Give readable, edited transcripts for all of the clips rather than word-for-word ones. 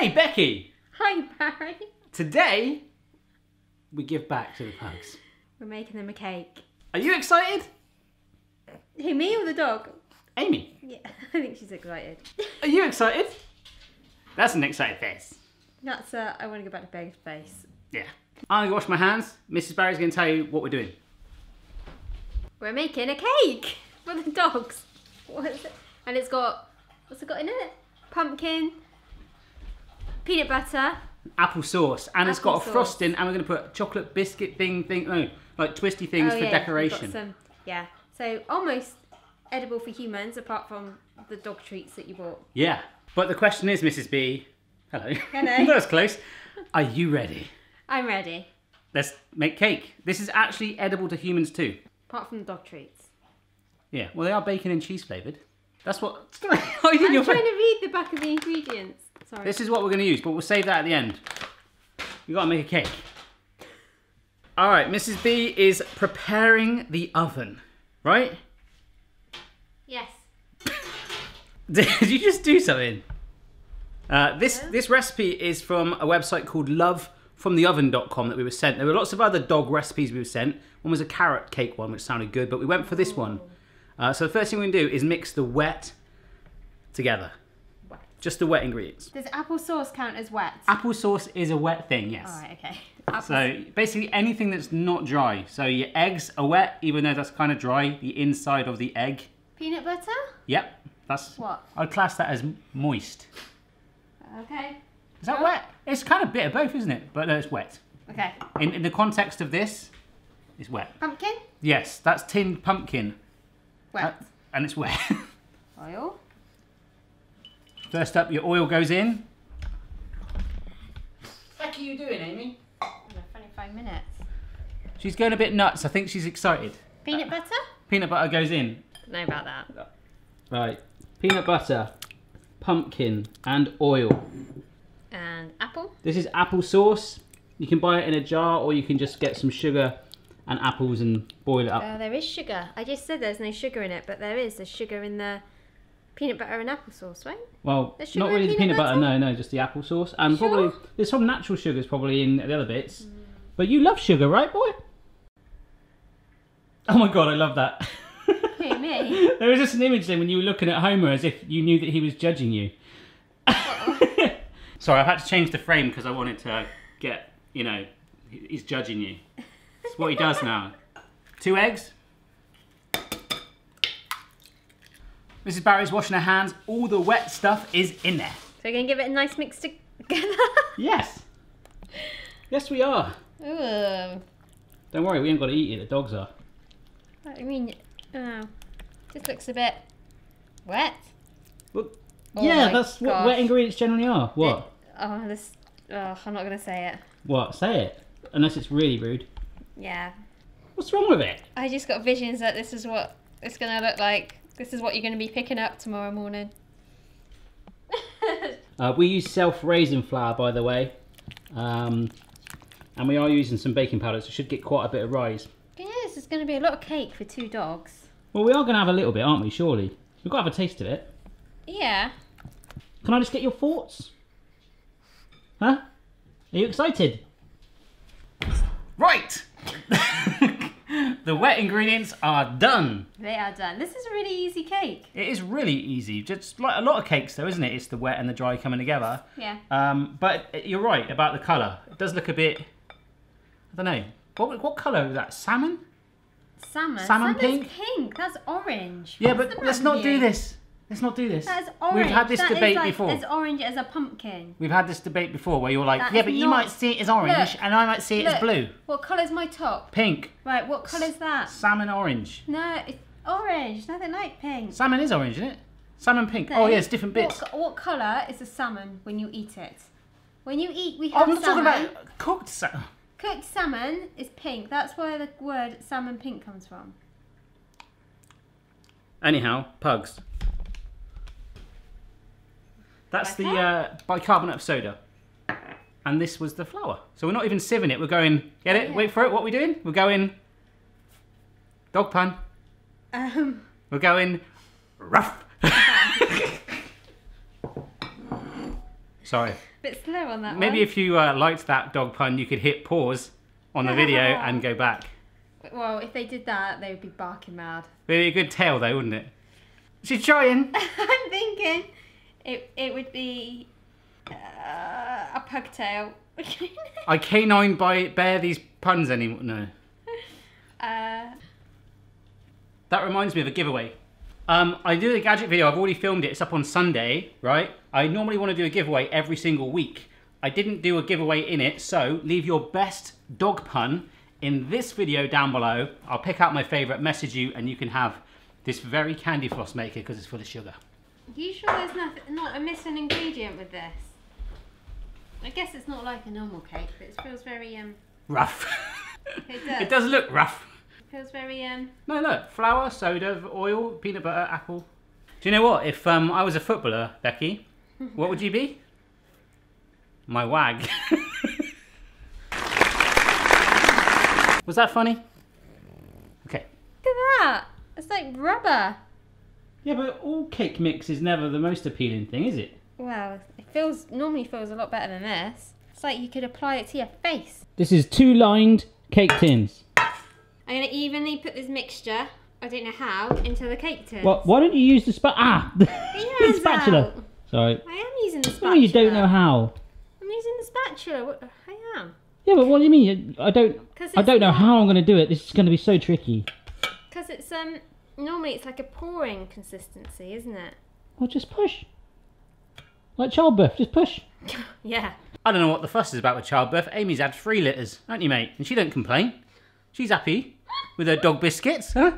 Hey, Becky! Hi, Barry. Today, we give back to the pugs. We're making them a cake. Are you excited? Who, me or the dog? Amy, Yeah, I think she's excited. are you excited? That's an excited face. That's I want to go back to Beg's face. Yeah. I'm going to wash my hands. Mrs. Barry's going to tell you what we're doing. We're making a cake for the dogs. What is it? And it's got, what's it got in it? Pumpkin, peanut butter. Apple sauce. And it's got a Apple sauce. frosting, and we're going to put a chocolate biscuit no, like twisty things for We've decoration. got some, yeah. So almost edible for humans, apart from the dog treats that you bought. Yeah. But the question is, Mrs. B, hello. Hello. That was close. Are you ready? I'm ready. Let's make cake. This is actually edible to humans too. Apart from the dog treats. Yeah, well, they are bacon and cheese flavoured. That's what... I'm trying to read the back of the ingredients. Sorry. This is what we're going to use, but we'll save that at the end. We've got to make a cake. All right, Mrs. B is preparing the oven, right? Yes. Did you just do something? This recipe is from a website called lovefromtheoven.com that we were sent. There were lots of other dog recipes we were sent. One was a carrot cake one, which sounded good, but we went for this one. So the first thing we're going to do is mix the wet together. Wet. Just the wet ingredients. Does apple sauce count as wet? Apple sauce is a wet thing, yes. All right, okay. So basically anything that's not dry. So your eggs are wet, even though that's kind of dry. The inside of the egg. Peanut butter? Yep, that's. What? I'd class that as moist. Okay. Is that wet? It's kind of a bit of both, isn't it? But no, it's wet. Okay. In the context of this, it's wet. Pumpkin? Yes, that's tinned pumpkin. Wet. And it's wet. Oil? First up, your oil goes in. What are you doing, Amy? 25 minutes. She's going a bit nuts. I think she's excited. Peanut butter? Peanut butter goes in. Don't know about that. Right. Peanut butter, pumpkin, and oil. And apple? This is apple sauce. You can buy it in a jar, or you can just get some sugar and apples and boil it up. There is sugar. I just said there's no sugar in it, but there is. There's sugar in the peanut butter and applesauce, right? Well, There's sugar not in really the peanut peanut butter, butter? no, just the applesauce. And Sure? probably, there's some natural sugars probably in the other bits. But you love sugar, right, boy? Oh my God, I love that. Who, me? There was just an image then when you were looking at Homer as if you knew that he was judging you. Sorry, I've had to change the frame because I wanted to get, you know, he's judging you. It's what he does now. 2 eggs. Mrs. Barry's washing her hands. All the wet stuff is in there. So we're going to give it a nice mix together? Yes. Yes, we are. Ooh. Don't worry, we ain't got to eat it. The dogs are. I mean, this looks a bit wet. Well, Oh yeah, my that's what gosh. wet ingredients generally are. What? I'm not going to say it. What? Say it. Unless it's really rude. Yeah. What's wrong with it? I just got visions that this is what it's going to look like. This is what you're going to be picking up tomorrow morning. We use self-raising flour, by the way. And we are using some baking powder, so it should get quite a bit of rise. Yeah, this is going to be a lot of cake for 2 dogs. Well, we are going to have a little bit, aren't we, surely? We've got to have a taste of it. Yeah. Can I just get your thoughts? Huh? Are you excited? Right! The wet ingredients are done. They are done. This is a really easy cake. It is really easy. Just like a lot of cakes though, isn't it? It's the wet and the dry coming together. Yeah. But you're right about the colour. It does look a bit, I don't know. What colour is that? Salmon? Salmon. Salmon Salmon's pink? pink. That's orange. Yeah, What's but the let's matter not with do you? this. Let's not do this. That's orange. We've had this That is debate like before. as orange as a pumpkin. We've had this debate before where you're like, That yeah, is but you not- might see it as orange Look, and I might see it as Look, blue. What colour's my top? Pink. Right, what colour's that? Salmon orange. No, it's orange. Nothing like pink. Salmon is orange, isn't it? Salmon pink. No. Oh yeah, it's different bits. What colour is a salmon when you eat it? When you eat, we Oh, have I'm not salmon. talking about cooked salmon. Cooked salmon is pink. That's where the word salmon pink comes from. Anyhow, pugs. That's the bicarbonate of soda. And this was the flour. So we're not even sieving it. We're going, get it? Yeah. Wait for it. What are we doing? We're going, dog pun. We're going, rough. Sorry. Bit slow on that Maybe one. if you liked that dog pun, you could hit pause on the video and go back. Well, if they did that, they would be barking mad. It'd be a good tale though, wouldn't it? She's trying. I'm thinking it would be a pugtail. I canine bear these puns anymore. No. That reminds me of a giveaway. I do a gadget video. I've already filmed it. It's up on Sunday, right? I normally want to do a giveaway every single week. I didn't do a giveaway in it, so leave your best dog pun in this video down below. I'll pick out my favourite, message you, and you can have this very candy floss maker because it's full of sugar. Are you sure there's not a missing ingredient with this? I guess it's not like a normal cake, but it feels very Rough. It does. It does look rough. It feels very No, look, flour, soda, oil, peanut butter, apple. Do you know what? If I was a footballer, Becky, what would you be? My wag. Was that funny? Okay. Look at that! It's like rubber. Yeah, but all cake mix is never the most appealing thing, is it? Well, normally feels a lot better than this. It's like you could apply it to your face. This is 2 lined cake tins. I'm going to evenly put this mixture, I don't know how, into the cake tins. What? Why don't you use the the hands spatula? out. Sorry. I am using the Oh, spatula. you don't know how. I'm using the spatula. I am. Yeah, but what do you mean? I don't know how I'm going to do it. This is going to be so tricky. Because it's normally it's like a pouring consistency, isn't it? Well, just push. Like childbirth, just push. Yeah. I don't know what the fuss is about with childbirth. Amy's had 3 litters, haven't you, mate? And she don't complain. She's happy with her dog biscuits, huh?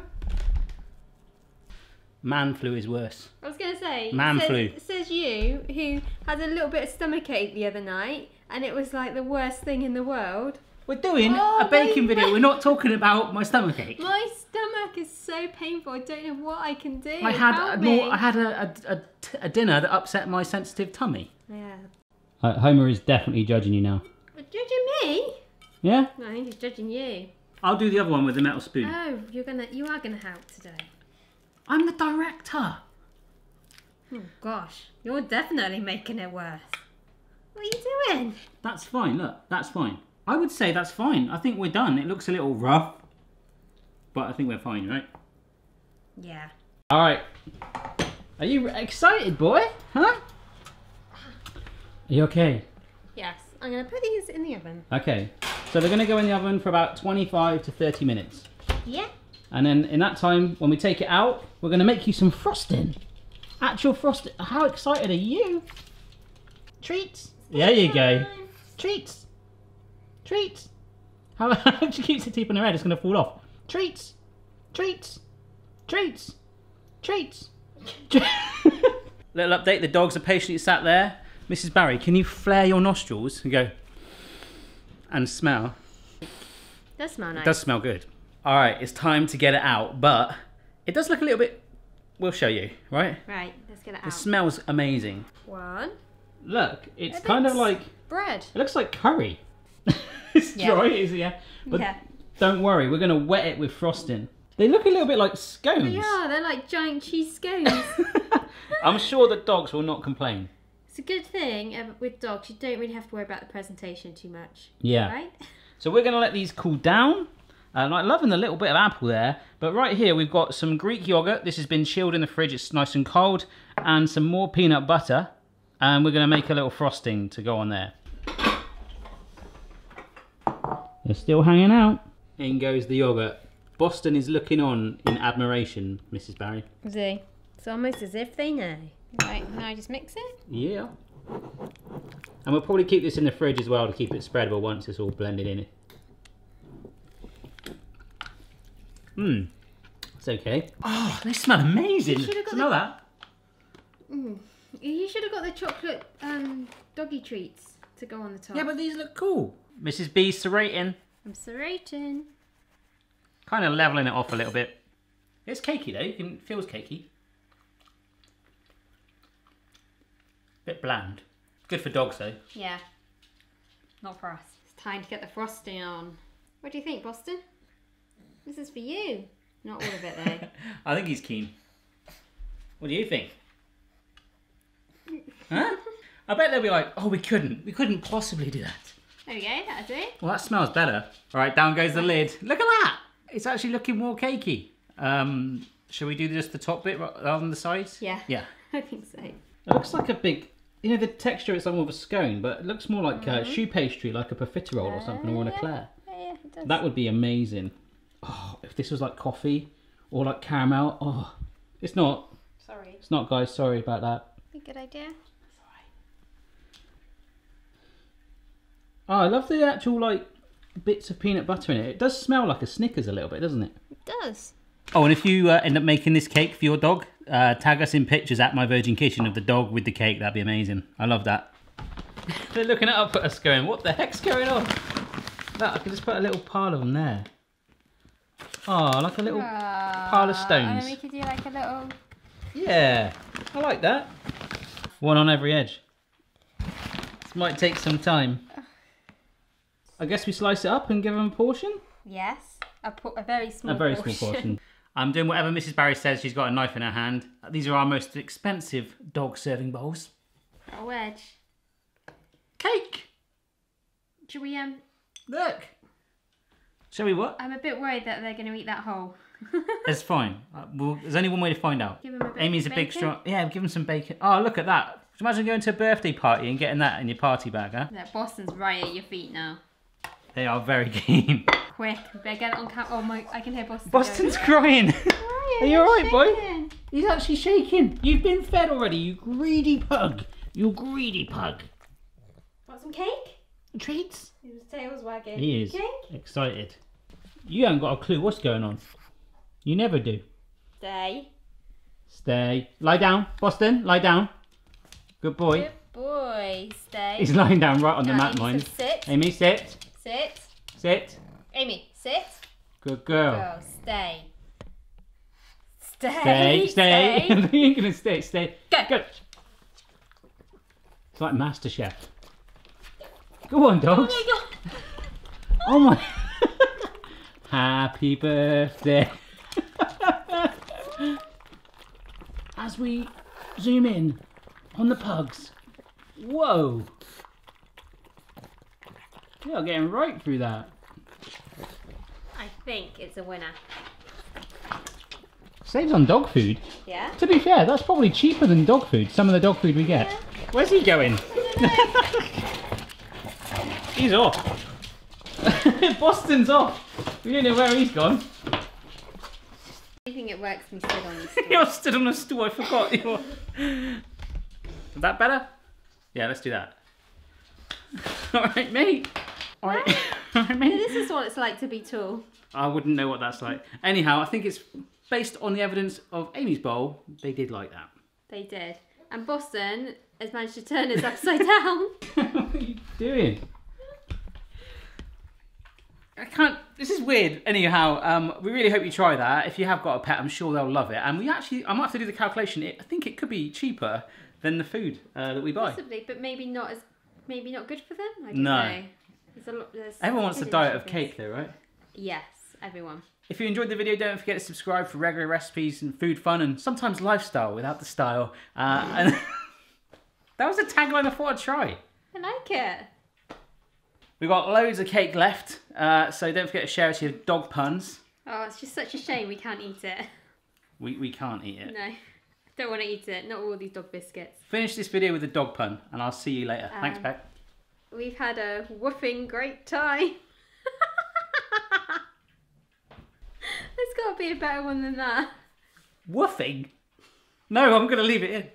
Man flu is worse. I was going to say, Man flu. Says you, who had a little bit of stomach ache the other night, and it was like the worst thing in the world. We're doing a baking video. We're not talking about my stomach ache. My stomach is so painful. I don't know what I can do. I had a dinner that upset my sensitive tummy. Yeah. Homer is definitely judging you now. Judging me? Yeah? No, I think he's judging you. I'll do the other one with the metal spoon. Oh, you are gonna help today. I'm the director. Oh gosh, you're definitely making it worse. What are you doing? That's fine, look, that's fine. I would say that's fine. I think we're done. It looks a little rough, but I think we're fine, right? Yeah. All right. Are you excited, boy? Huh? Are you okay? Yes, I'm gonna put these in the oven. Okay. So they're gonna go in the oven for about 25 to 30 minutes. Yeah. And then in that time, when we take it out, we're gonna make you some frosting. Actual frosting. How excited are you? Treats. There you go. Treats. Treats. How she keeps the teeth on her head, it's going to fall off. Treats. Treats. Treats. Treats. Little update, the dogs are patiently sat there. Mrs. Barry, can you flare your nostrils and go and smell? It does smell nice. It does smell good. All right, it's time to get it out, but it does look a little bit, we'll show you, right? Right, let's get it out. It smells amazing. One. Look, it's kind of like bread. It looks like curry. It's dry, is it? Yeah. But don't worry, we're going to wet it with frosting. They look a little bit like scones. Yeah, they're like giant cheese scones. I'm sure the dogs will not complain. It's a good thing with dogs, you don't really have to worry about the presentation too much. Yeah. Right? So we're going to let these cool down. I'm loving the little bit of apple there. But right here we've got some Greek yogurt. This has been chilled in the fridge. It's nice and cold. And some more peanut butter. And we're going to make a little frosting to go on there. They're still hanging out. In goes the yogurt. Boston is looking on in admiration, Mrs. Barry. Is he? It's almost as if they know. Right, now I just mix it? Yeah. And we'll probably keep this in the fridge as well to keep it spreadable once it's all blended in. Mmm. It's okay. Oh, they smell amazing. Smell that? You should have got the chocolate doggy treats to go on the top. Yeah, but these look cool. Mrs. B serrating. I'm serrating. Kind of leveling it off a little bit. It's cakey though. It feels cakey. Bit bland. Good for dogs though. Yeah. Not for us. It's time to get the frosting on. What do you think, Boston? This is for you. Not all of it though. I think he's keen. What do you think? Huh? I bet they'll be like, oh, we couldn't possibly do that. There we go, that'll do it. Well, that smells better. All right, down goes the lid. Look at that. It's actually looking more cakey. Shall we do just the top bit rather than the sides? Yeah. Yeah. I think so. It looks like a big, you know, the texture is like more of a scone, but it looks more like choux pastry, like a profiterole or something, or an eclair. Yeah, it does. That would be amazing. Oh, if this was like coffee or like caramel. Oh, it's not. Sorry. It's not, guys. Sorry about that. A good idea. Oh, I love the actual like bits of peanut butter in it. It does smell like a Snickers a little bit, doesn't it? It does. Oh, and if you end up making this cake for your dog, tag us in pictures at My Virgin Kitchen of the dog with the cake. That'd be amazing. I love that. They're looking up at us going, what the heck's going on? Look, I can just put a little pile of them there. Oh, like a little pile of stones. And then we could do like a little... Yeah, I like that. One on every edge. This might take some time. I guess we slice it up and give them a portion? Yes, a very small portion. A very small portion. I'm doing whatever Mrs. Barry says. She's got a knife in her hand. These are our most expensive dog serving bowls. A wedge. Cake! Should we, Look! Shall we what? I'm a bit worried that they're going to eat that whole. It's fine. Well, there's only one way to find out. Give them a bit Amy's of a big bacon. strong... Yeah, give them some bacon. Oh, look at that. Imagine going to a birthday party and getting that in your party bag, huh? That Boston's right at your feet now. They are very keen. Quick, better get it on camera. Oh my, I can hear Boston. Boston's crying. Ryan, Are you alright, boy? shaking. He's actually shaking. You've been fed already, you greedy pug. You greedy pug. Want some cake? Treats? His tail's wagging. He is Cake? excited. You haven't got a clue what's going on. You never do. Stay. Stay. Lie down. Boston, lie down. Good boy. Good boy. Stay. He's lying down right on the mat, Amy mind. says sit. Amy, sit. Sit. Sit. Amy, sit. Good girl. Go. Stay. Stay. Stay. Stay. You ain't gonna stay. Stay. Go. Go. It's like MasterChef. Go on, dogs. Oh my god. Oh my. Happy birthday. As we zoom in on the pugs. Whoa. We are getting right through that. I think it's a winner. Saves on dog food. Yeah? To be fair, that's probably cheaper than dog food, some of the dog food we get. Yeah. Where's he going? He's off. Boston's off. We don't know where he's gone. I think it works when you sit on the stool. You're stood on a stool, I forgot. Is that better? Yeah, let's do that. Alright, mate. Alright, alright, mate. This is what it's like to be tall. I wouldn't know what that's like. Anyhow, I think it's based on the evidence of Amy's bowl. They did like that. They did. And Boston has managed to turn us upside down. What are you doing? I can't. This is weird. Anyhow, we really hope you try that. If you have got a pet, I'm sure they'll love it. And I might have to do the calculation. I think it could be cheaper than the food that we buy. Possibly, but maybe not good for them. I don't No. know. There's Everyone wants a hidden diet of sugars. cake, though, right? Yes, everyone. If you enjoyed the video, don't forget to subscribe for regular recipes and food fun and sometimes lifestyle without the style. And that was a tagline I thought I'd try. I like it. We've got loads of cake left, so don't forget to share it to your dog puns. Oh, it's just such a shame we can't eat it. We can't eat it. No, don't want to eat it. Not all these dog biscuits. Finish this video with a dog pun, and I'll see you later. Thanks, Beck. We've had a woofing great time. There's got to be a better one than that. Woofing? No, I'm going to leave it in.